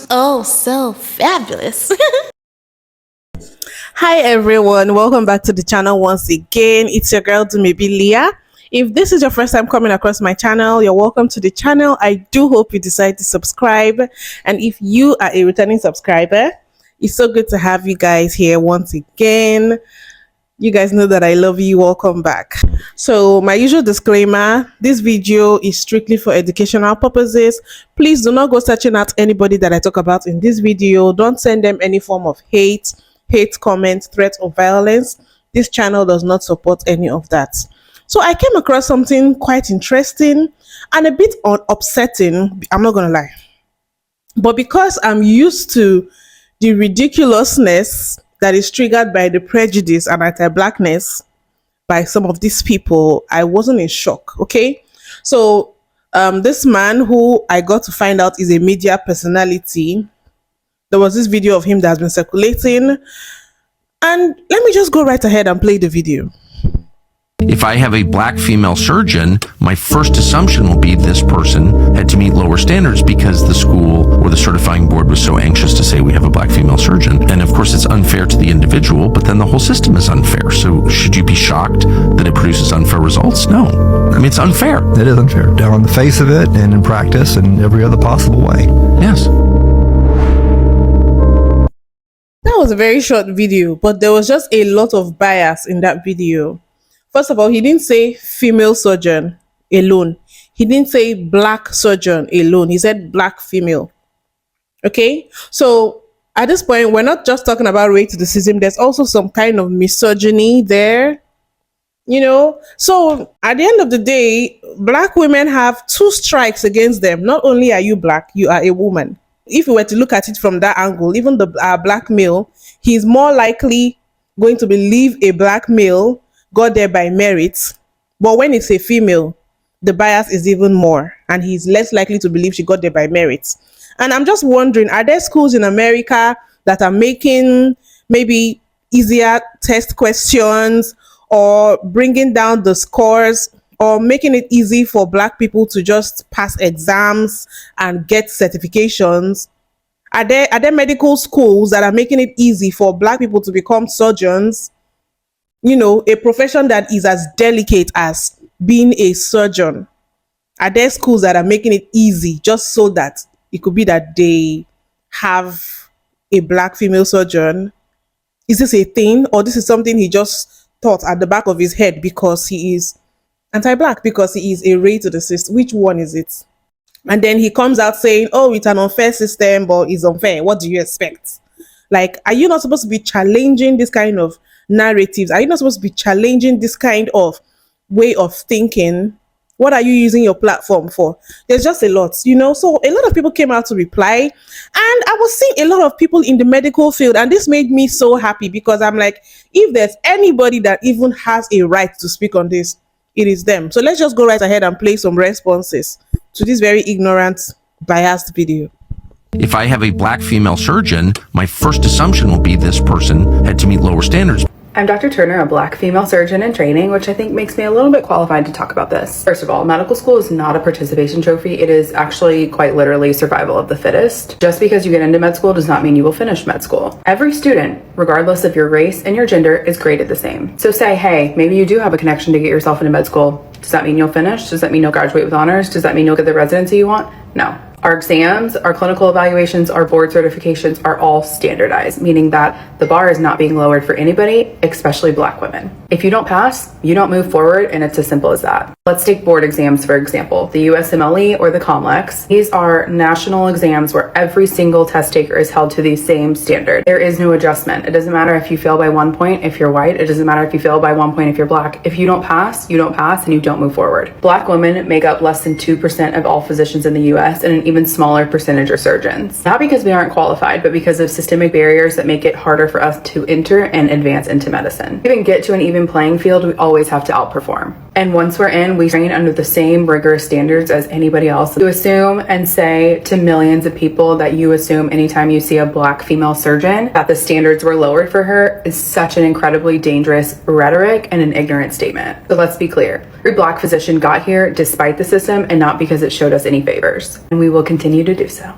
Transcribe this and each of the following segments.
Oh, so fabulous. Hi everyone, welcome back to the channel once again. It's your girl Dumebi Leah. If this is your first time coming across my channel, you're welcome to the channel. I do hope you decide to subscribe, and if you are a returning subscriber, it's so good to have you guys here once again. You guys know that I love you. Welcome back. So my usual disclaimer, this video is strictly for educational purposes. Please do not go searching out anybody that I talk about in this video. Don't send them any form of hate comments, threats, or violence. This channel does not support any of that. So I came across something quite interesting and a bit upsetting, I'm not gonna lie, but because I'm used to the ridiculousness that is triggered by the prejudice and anti-blackness by some of these people, I wasn't in shock. Okay, so this man who I got to find out is a media personality. There was this video of him that has been circulating, and let me just go right ahead and play the video. If I have a black female surgeon, my first assumption will be this person had to meet lower standards because the school or the certifying board was so anxious to say we have a black female surgeon. And of course it's unfair to the individual, but then the whole system is unfair. So should you be shocked that it produces unfair results? No. I mean, it's unfair. It is unfair, down on the face of it and in practice and every other possible way. Yes. That was a very short video, but there was just a lot of bias in that video. First of all, he didn't say female surgeon alone. He didn't say black surgeon alone. He said black female. Okay? So at this point, we're not just talking about racism. There's also some kind of misogyny there. You know? So at the end of the day, black women have two strikes against them. Not only are you black, you are a woman. If we were to look at it from that angle, even the black male, he's more likely going to believe a black male got there by merit, but when it's a female, the bias is even more, and he's less likely to believe she got there by merit. And I'm just wondering, are there schools in America that are making maybe easier test questions, or bringing down the scores, or making it easy for black people to just pass exams and get certifications? Are there medical schools that are making it easy for black people to become surgeons? You know, a profession that is as delicate as being a surgeon. Are there schools that are making it easy just so that it could be that they have a black female surgeon? Is this a thing, or this is something he just thought at the back of his head because he is anti-black, because he is a ray to the system? Which one is it? And then he comes out saying, oh, it's an unfair system, but it's unfair. What do you expect? Like, are you not supposed to be challenging this kind of narratives? Are you not supposed to be challenging this kind of way of thinking? What are you using your platform for? There's just a lot, you know. So a lot of people came out to reply, and I was seeing a lot of people in the medical field, and this made me so happy, because I'm like, if there's anybody that even has a right to speak on this, it is them. So let's just go right ahead and play some responses to this very ignorant, biased video. If I have a black female surgeon, my first assumption will be this person had to meet lower standards. I'm Dr. Turner, a black female surgeon in training, which I think makes me a little bit qualified to talk about this. First of all, medical school is not a participation trophy. It is actually quite literally survival of the fittest. Just because you get into med school does not mean you will finish med school. Every student, regardless of your race and your gender, is graded the same. So say, hey, maybe you do have a connection to get yourself into med school. Does that mean you'll finish? Does that mean you'll graduate with honors? Does that mean you'll get the residency you want? No. Our exams, our clinical evaluations, our board certifications are all standardized, meaning that the bar is not being lowered for anybody, especially black women. If you don't pass, you don't move forward, and it's as simple as that. Let's take board exams, for example, the USMLE or the COMLEX. These are national exams where every single test taker is held to the same standard. There is no adjustment. It doesn't matter if you fail by 1 point if you're white. It doesn't matter if you fail by 1 point if you're black. If you don't pass, you don't pass, and you don't move forward. Black women make up less than 2% of all physicians in the US, and an even smaller percentage are surgeons. Not because we aren't qualified, but because of systemic barriers that make it harder for us to enter and advance into medicine. To even get to an even playing field, we always have to outperform. And once we're in, we train under the same rigorous standards as anybody else. To assume and say to millions of people that you assume anytime you see a Black female surgeon that the standards were lowered for her is such an incredibly dangerous rhetoric and an ignorant statement. So let's be clear. Every Black physician got here despite the system and not because it showed us any favors. And we will continue to do so.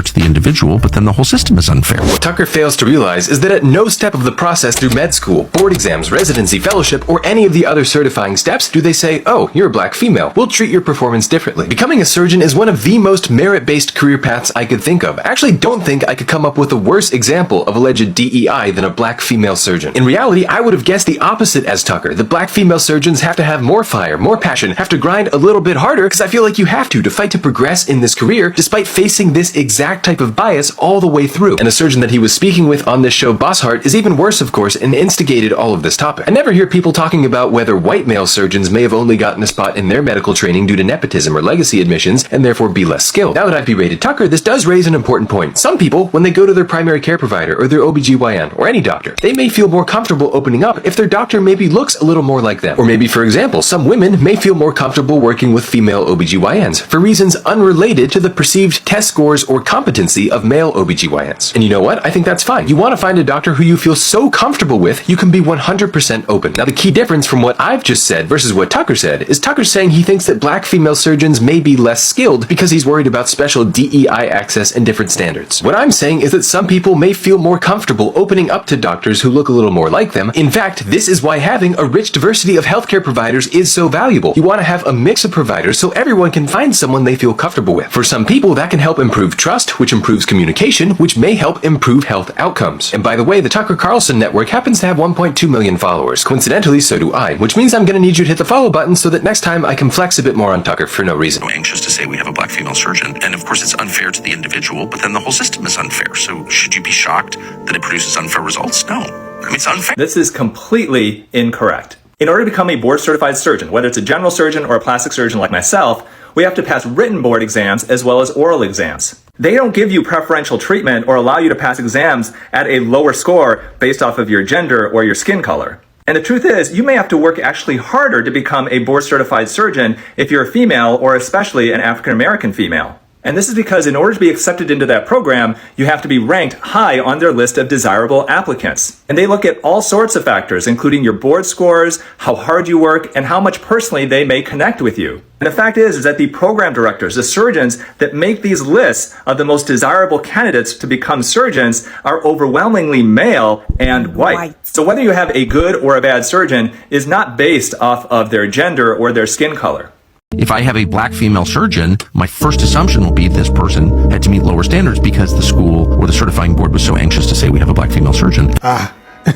To the individual, but then the whole system is unfair. What Tucker fails to realize is that at no step of the process through med school, board exams, residency, fellowship, or any of the other certifying steps do they say, oh, you're a Black female, we'll treat your performance differently. Becoming a surgeon is one of the most merit-based career paths I could think of. I actually don't think I could come up with a worse example of alleged DEI than a Black female surgeon. In reality, I would have guessed the opposite as Tucker. The Black female surgeons have to have more fire, more passion, have to grind a little bit harder, because I feel like you have to fight to progress in this career, despite facing this exact type of bias all the way through. And the surgeon that he was speaking with on this show, Bosshart, is even worse, of course, and instigated all of this topic. I never hear people talking about whether white male surgeons may have only gotten a spot in their medical training due to nepotism or legacy admissions, and therefore be less skilled. Now that I've berated Tucker, this does raise an important point. Some people, when they go to their primary care provider or their OBGYN or any doctor, they may feel more comfortable opening up if their doctor maybe looks a little more like them. Or maybe, for example, some women may feel more comfortable working with female OBGYNs for reasons unrelated to the perceived test scores or competency of male OBGYNs. And you know what? I think that's fine. You want to find a doctor who you feel so comfortable with, you can be 100% open. Now, the key difference from what I've just said versus what Tucker said is Tucker's saying he thinks that Black female surgeons may be less skilled because he's worried about special DEI access and different standards. What I'm saying is that some people may feel more comfortable opening up to doctors who look a little more like them. In fact, this is why having a rich diversity of healthcare providers is so valuable. You want to have a mix of providers so everyone can find someone they feel comfortable with. For some people, that can help improve trust, which improves communication, which may help improve health outcomes. And by the way, the Tucker Carlson network happens to have 1.2 million followers. Coincidentally, so do I, which means I'm going to need you to hit the follow button so that next time I can flex a bit more on Tucker for no reason. I'm anxious to say we have a Black female surgeon, and of course it's unfair to the individual, but then the whole system is unfair. So should you be shocked that it produces unfair results? No. I mean, it's unfair. This is completely incorrect. In order to become a board-certified surgeon, whether it's a general surgeon or a plastic surgeon like myself, we have to pass written board exams as well as oral exams. They don't give you preferential treatment or allow you to pass exams at a lower score based off of your gender or your skin color. And the truth is, you may have to work actually harder to become a board-certified surgeon if you're a female or especially an African-American female. And this is because in order to be accepted into that program, you have to be ranked high on their list of desirable applicants. And they look at all sorts of factors, including your board scores, how hard you work, and how much personally they may connect with you. And the fact is that the program directors, the surgeons that make these lists of the most desirable candidates to become surgeons are overwhelmingly male and white. So whether you have a good or a bad surgeon is not based off of their gender or their skin color. If I have a Black female surgeon, my first assumption will be this person had to meet lower standards because the school or the certifying board was so anxious to say we have a Black female surgeon.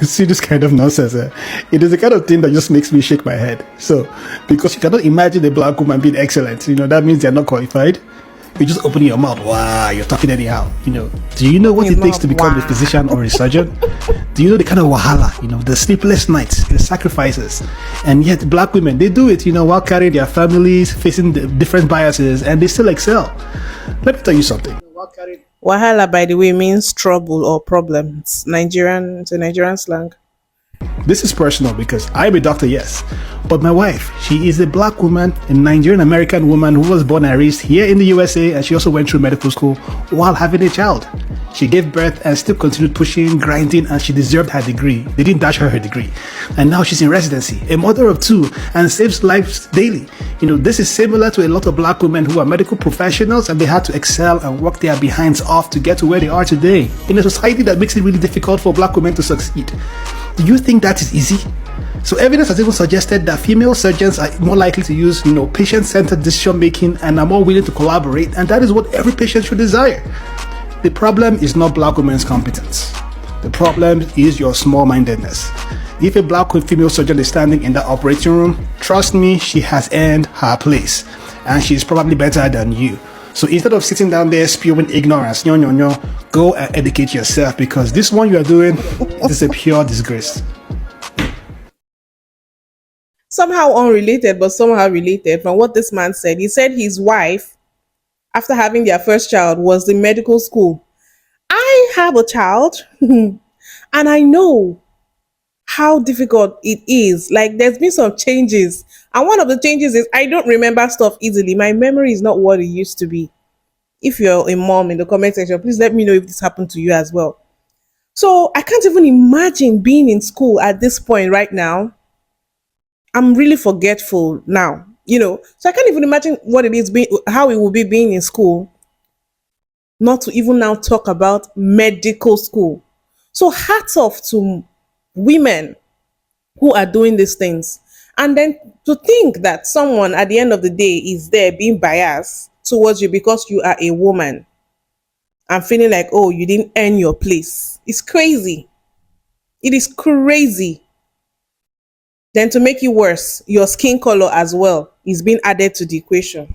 See this kind of nonsense. It is the kind of thing that just makes me shake my head. So, because you cannot imagine a Black woman being excellent, that means they're not qualified. You just open your mouth, wow, you're talking anyhow. Do you know what it takes to become a physician or a surgeon? Do you know the kind of wahala, the sleepless nights, the sacrifices? And yet Black women, they do it, while carrying their families, facing the different biases, and they still excel. Let me tell you something. Wahala, by the way, means trouble or problem. It's a Nigerian slang. This is personal because I'm a doctor, yes, but my wife, she is a Black woman, a Nigerian American woman who was born and raised here in the USA, and she also went through medical school while having a child. She gave birth and still continued pushing, grinding, and she deserved her degree. They didn't dash her degree. And now she's in residency, a mother of two, and saves lives daily. This is similar to a lot of Black women who are medical professionals and they had to excel and work their behinds off to get to where they are today in a society that makes it really difficult for Black women to succeed. Do you think that is easy? So evidence has even suggested that female surgeons are more likely to use, patient-centered decision making and are more willing to collaborate, and that is what every patient should desire. The problem is not Black women's competence. The problem is your small-mindedness. If a Black female surgeon is standing in the operating room, trust me, she has earned her place, and she's probably better than you. So instead of sitting down there spewing ignorance, go and educate yourself, because this one you are doing is a pure disgrace. Somehow unrelated, but somehow related from what this man said. He said his wife, after having their first child, was in medical school. I have a child and I know how difficult it is. Like, there's been some changes. And one of the changes is I don't remember stuff easily. My memory is not what it used to be. If you're a mom, in the comment section, please let me know if this happened to you as well. So I can't even imagine being in school at this point right now. I'm really forgetful now, So I can't even imagine what it is how it will be being in school. Not to even now talk about medical school. So hats off to women who are doing these things. And then to think that someone at the end of the day is there being biased towards you because you are a woman and feeling like, oh, you didn't earn your place. It's crazy. It is crazy. Then to make it worse, your skin color as well is being added to the equation.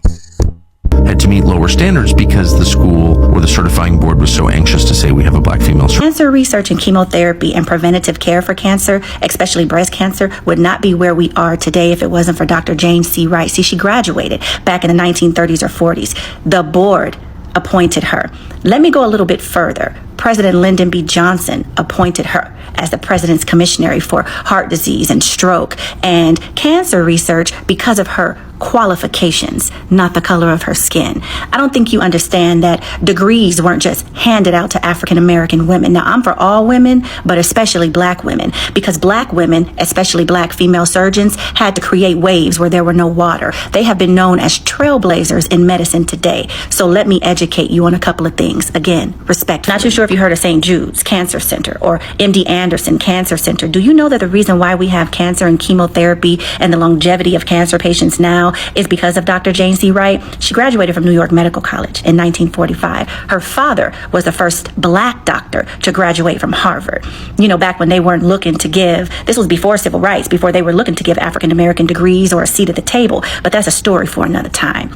Had to meet lower standards because the school or the certifying board was so anxious to say we have a black female surgeon. Cancer research and chemotherapy and preventative care for cancer, especially breast cancer, would not be where we are today if it wasn't for Dr. Jane C. Wright. See, she graduated back in the 1930s or 40s. The board appointed her. Let me go a little bit further. President Lyndon B. Johnson appointed her as the president's commissionary for heart disease and stroke and cancer research because of her qualifications, not the color of her skin. I don't think you understand that degrees weren't just handed out to African American women. Now, I'm for all women, but especially black women, because black women, especially black female surgeons, had to create waves where there were no water. They have been known as trailblazers in medicine today. So let me educate you on a couple of things. Again, respect. Not too sure if you heard of St. Jude's Cancer Center or MD Anderson Cancer Center. Do you know that the reason why we have cancer and chemotherapy and the longevity of cancer patients now is because of Dr. Jane C. Wright? She graduated from New York Medical College in 1945. Her father was the first black doctor to graduate from Harvard. Back when they weren't looking to give, this was before civil rights, before they were looking to give African American degrees or a seat at the table, but that's a story for another time.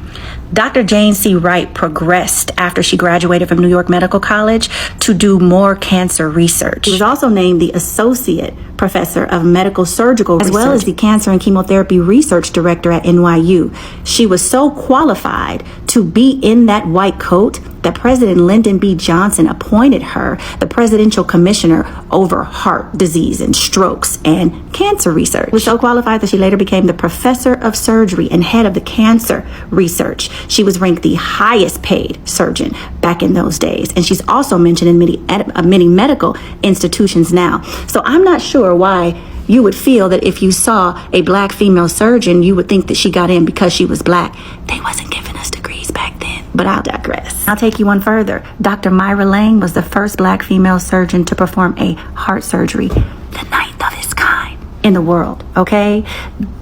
Dr. Jane C. Wright progressed after she graduated from New York Medical College to do more cancer research. She was also named the Associate Professor of Medical Surgical Research, as well as the Cancer and Chemotherapy Research Director at NYU. She was so qualified to be in that white coat that President Lyndon B. Johnson appointed her the Presidential Commissioner over heart disease and strokes and cancer research. She was so qualified that she later became the Professor of Surgery and head of the cancer research. She was ranked the highest paid surgeon back in those days. And she's also mentioned in many medical institutions now. So I'm not sure why you would feel that if you saw a black female surgeon, you would think that she got in because she was black. They wasn't giving us degrees back then. But I'll digress. I'll take you one further. Dr. Myra Lane was the first black female surgeon to perform a heart surgery, the ninth of its kind in the world, okay?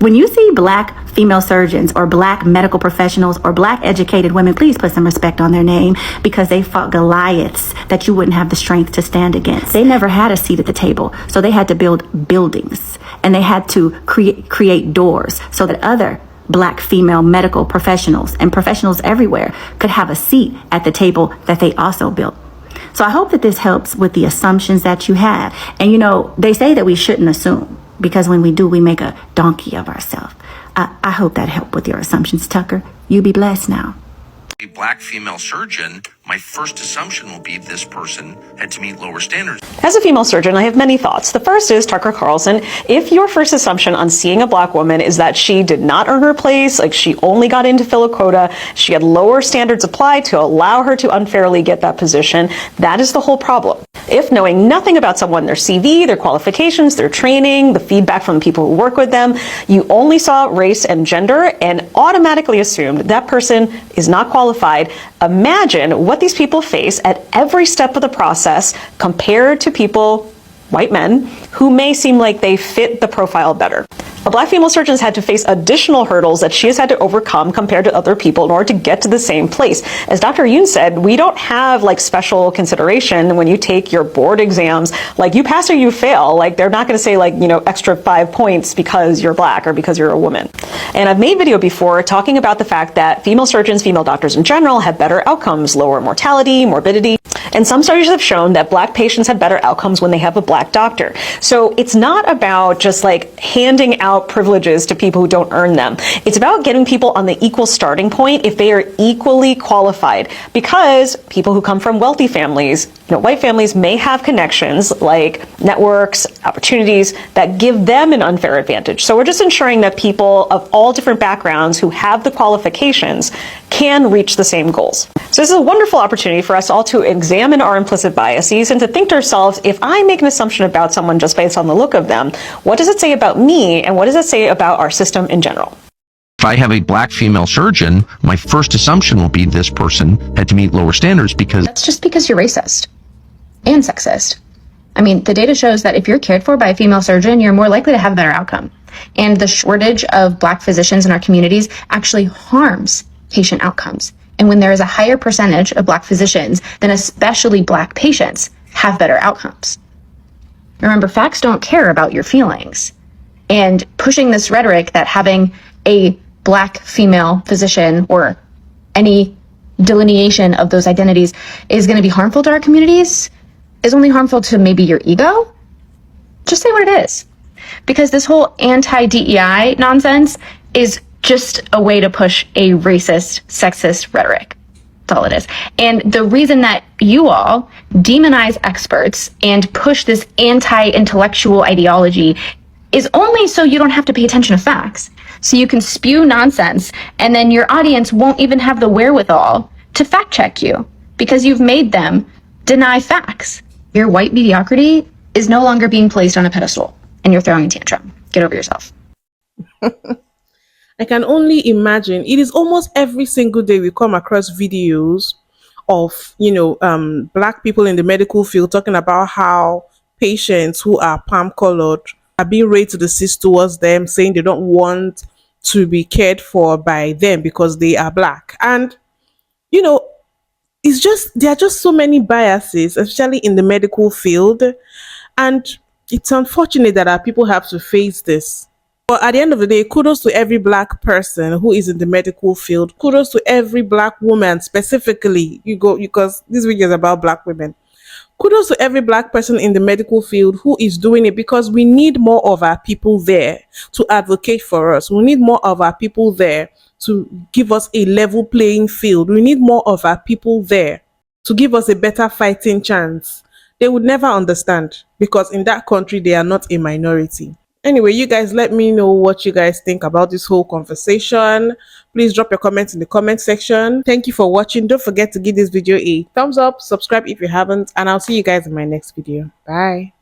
When you see black female surgeons or black medical professionals or black educated women, please put some respect on their name, because they fought Goliaths that you wouldn't have the strength to stand against. They never had a seat at the table, so they had to build buildings and they had to create doors so that other black female medical professionals and professionals everywhere could have a seat at the table that they also built. So I hope that this helps with the assumptions that you have. And they say that we shouldn't assume, because when we do, we make a donkey of ourselves. I hope that helped with your assumptions, Tucker. You be blessed now. A black female surgeon, my first assumption will be this person had to meet lower standards. As a female surgeon, I have many thoughts. The first is, Tucker Carlson, if your first assumption on seeing a black woman is that she did not earn her place, like she only got in to fill a quota, she had lower standards applied to allow her to unfairly get that position, that is the whole problem. If knowing nothing about someone, their CV, their qualifications, their training, the feedback from the people who work with them, you only saw race and gender and automatically assumed that person is not qualified, imagine what these people face at every step of the process compared to people, white men, who may seem like they fit the profile better. A black female surgeon has had to face additional hurdles that she has had to overcome compared to other people in order to get to the same place. As Dr. Yoon said, we don't have special consideration when you take your board exams. You pass or you fail. They're not going to say extra 5 points because you're black or because you're a woman. And I've made video before talking about the fact that female surgeons, female doctors in general, have better outcomes, lower mortality, morbidity. And some studies have shown that Black patients have better outcomes when they have a Black doctor. So it's not about just like handing out privileges to people who don't earn them. It's about getting people on the equal starting point if they are equally qualified, because people who come from wealthy families, white families, may have connections like networks, opportunities that give them an unfair advantage. So we're just ensuring that people of all different backgrounds who have the qualifications can reach the same goals. So this is a wonderful opportunity for us all to examine our implicit biases and to think to ourselves, if I make an assumption about someone just based on the look of them, what does it say about me and what does it say about our system in general? If I have a Black female surgeon, my first assumption will be this person had to meet lower standards because... That's just because you're racist and sexist. I mean, the data shows that if you're cared for by a female surgeon, you're more likely to have a better outcome. And the shortage of Black physicians in our communities actually harms patient outcomes. And when there is a higher percentage of Black physicians, then especially Black patients have better outcomes. Remember, facts don't care about your feelings. And pushing this rhetoric that having a Black female physician or any delineation of those identities is going to be harmful to our communities is only harmful to maybe your ego. Just say what it is. Because this whole anti-DEI nonsense is just a way to push a racist, sexist rhetoric. That's all it is. And the reason that you all demonize experts and push this anti-intellectual ideology is only so you don't have to pay attention to facts. So you can spew nonsense, and then your audience won't even have the wherewithal to fact check you because you've made them deny facts. Your white mediocrity is no longer being placed on a pedestal, and you're throwing a tantrum. Get over yourself. I can only imagine. It is almost every single day we come across videos of, Black people in the medical field talking about how patients who are palm colored are being raised to the seas towards them, saying they don't want to be cared for by them because they are Black. And, there are just so many biases, especially in the medical field. And it's unfortunate that our people have to face this. But at the end of the day, kudos to every Black person who is in the medical field. Kudos to every Black woman specifically. Because this video is about Black women. Kudos to every Black person in the medical field who is doing it, because we need more of our people there to advocate for us. We need more of our people there to give us a level playing field. We need more of our people there to give us a better fighting chance. They would never understand, because in that country, they are not a minority. Anyway, you guys let me know what you guys think about this whole conversation. Please drop your comments in the comment section. Thank you for watching. Don't forget to give this video a thumbs up, subscribe if you haven't, and I'll see you guys in my next video. Bye.